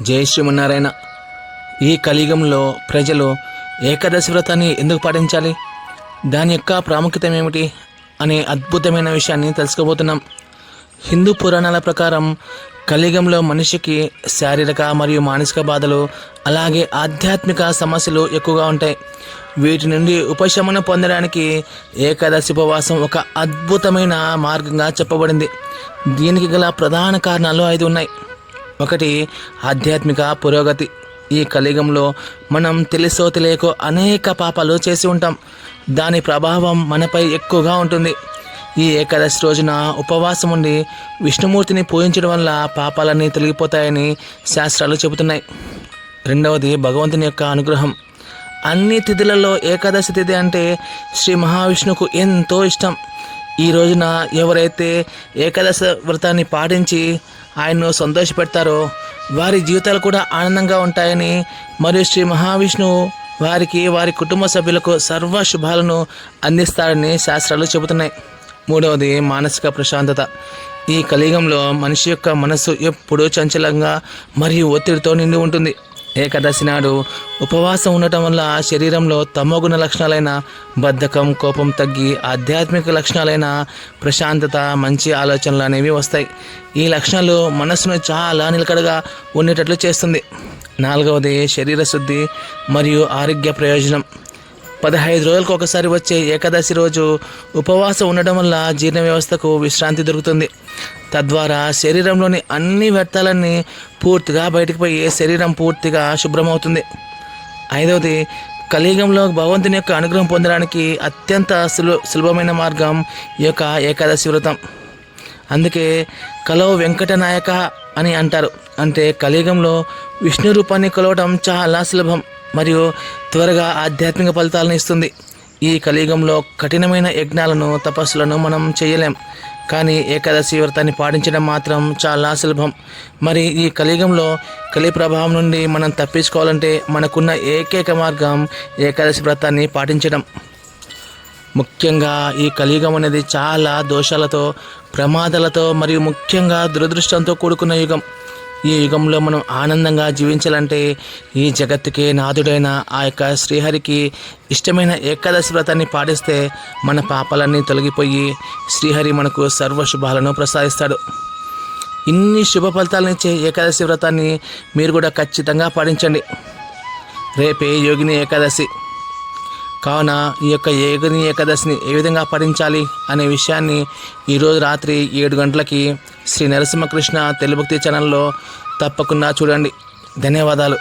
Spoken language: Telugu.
జై శ్రీమన్నారాయణ. ఈ కలియుగంలో ప్రజలు ఏకాదశి వ్రతాన్ని ఎందుకు పాటించాలి, దాని యొక్క ప్రాముఖ్యత ఏమిటి అనే అద్భుతమైన విషయాన్ని తెలుసుకోబోతున్నాం. హిందూ పురాణాల ప్రకారం కలియుగంలో మనిషికి శారీరక మరియు మానసిక బాధలు అలాగే ఆధ్యాత్మిక సమస్యలు ఎక్కువగా ఉంటాయి. వీటి నుండి ఉపశమనం పొందడానికి ఏకాదశి ఉపవాసం ఒక అద్భుతమైన మార్గంగా చెప్పబడింది. దీనికి గల ప్రధాన కారణాలు 5 ఉన్నాయి. 1, ఆధ్యాత్మిక పురోగతి. ఈ కలియుగంలో మనం తెలుసో తెలియకో అనేక పాపాలు చేసి ఉంటాం. దాని ప్రభావం మనపై ఎక్కువగా ఉంటుంది. ఈ ఏకాదశి రోజున ఉపవాసం ఉండి విష్ణుమూర్తిని పూజించడం వల్ల పాపాలన్నీ తొలగిపోతాయని శాస్త్రాలు చెబుతున్నాయి. 2, భగవంతుని యొక్క అనుగ్రహం. అన్ని తిథులలో ఏకాదశి తిథి అంటే శ్రీ మహావిష్ణువుకు ఎంతో ఇష్టం. ఈ రోజున ఎవరైతే ఏకాదశి వ్రతాన్ని పాటించి ఆయన్ను సంతోషపెడతారో వారి జీవితాలు కూడా ఆనందంగా ఉంటాయని మరియు శ్రీ మహావిష్ణువు వారికి వారి కుటుంబ సభ్యులకు సర్వ శుభాలను అందిస్తారని శాస్త్రాలు చెబుతున్నాయి. 3, మానసిక ప్రశాంతత. ఈ కలియుగంలో మనిషి యొక్క మనస్సు ఎప్పుడూ చంచలంగా మరియు ఒత్తిడితో నిండి ఉంటుంది. ఏకాదశి నాడు ఉపవాసం ఉండటం వల్ల శరీరంలో తమోగుణ లక్షణాలైన బద్ధకం, కోపం తగ్గి ఆధ్యాత్మిక లక్షణాలైన ప్రశాంతత, మంచి ఆలోచనలు అనేవి వస్తాయి. ఈ లక్షణాలు మనస్సును చాలా నిలకడగా ఉండేటట్లు చేస్తుంది. 4, శరీర శుద్ధి మరియు ఆరోగ్య ప్రయోజనం. 15 రోజులకు ఒకసారి వచ్చే ఏకాదశి రోజు ఉపవాసం ఉండడం వల్ల జీర్ణ వ్యవస్థకు విశ్రాంతి దొరుకుతుంది. తద్వారా శరీరంలోని అన్ని వ్యర్థాలన్నీ పూర్తిగా బయటకు పోయి శరీరం పూర్తిగా శుభ్రమవుతుంది. 5, కలియుగంలో భగవంతుని యొక్క అనుగ్రహం పొందడానికి అత్యంత సులభమైన మార్గం ఈ యొక్క ఏకాదశి వ్రతం. అందుకే కలవు వెంకటనాయక అని అంటారు. అంటే కలియుగంలో విష్ణు రూపాన్ని కొలవడం చాలా సులభం మరియు త్వరగా ఆధ్యాత్మిక ఫలితాలను ఇస్తుంది. ఈ కలియుగంలో కఠినమైన యజ్ఞాలను, తపస్సులను మనం చేయలేం. కానీ ఏకాదశి వ్రతాన్ని పాటించడం మాత్రం చాలా సులభం. మరి ఈ కలియుగంలో కలి ప్రభావం నుండి మనం తప్పించుకోవాలంటే మనకున్న ఏకైక మార్గం ఏకాదశి వ్రతాన్ని పాటించడం. ముఖ్యంగా ఈ కలియుగం అనేది చాలా దోషాలతో, ప్రమాదాలతో మరియు ముఖ్యంగా దురదృష్టంతో కూడుకున్న యుగం. ఈ యుగంలో మనం ఆనందంగా జీవించాలంటే ఈ జగత్తుకే నాథుడైన ఆ యొక్క శ్రీహరికి ఇష్టమైన ఏకాదశి వ్రతాన్ని పాటిస్తే మన పాపాలన్నీ తొలగిపోయి శ్రీహరి మనకు సర్వ శుభాలను ప్రసాదిస్తాడు. ఇన్ని శుభ ఫలితాలను ఇచ్చే ఏకాదశి వ్రతాన్ని మీరు కూడా ఖచ్చితంగా పాటించండి. రేపే యోగిని ఏకాదశి కావున ఈ యొక్క యోగిని ఏకాదశిని ఏ విధంగా పాటించాలి అనే విషయాన్ని ఈరోజు రాత్రి 7 గంటలకి శ్రీ నరసింహకృష్ణ తెలుగు భక్తి ఛానల్లో తప్పకుండా చూడండి. ధన్యవాదాలు.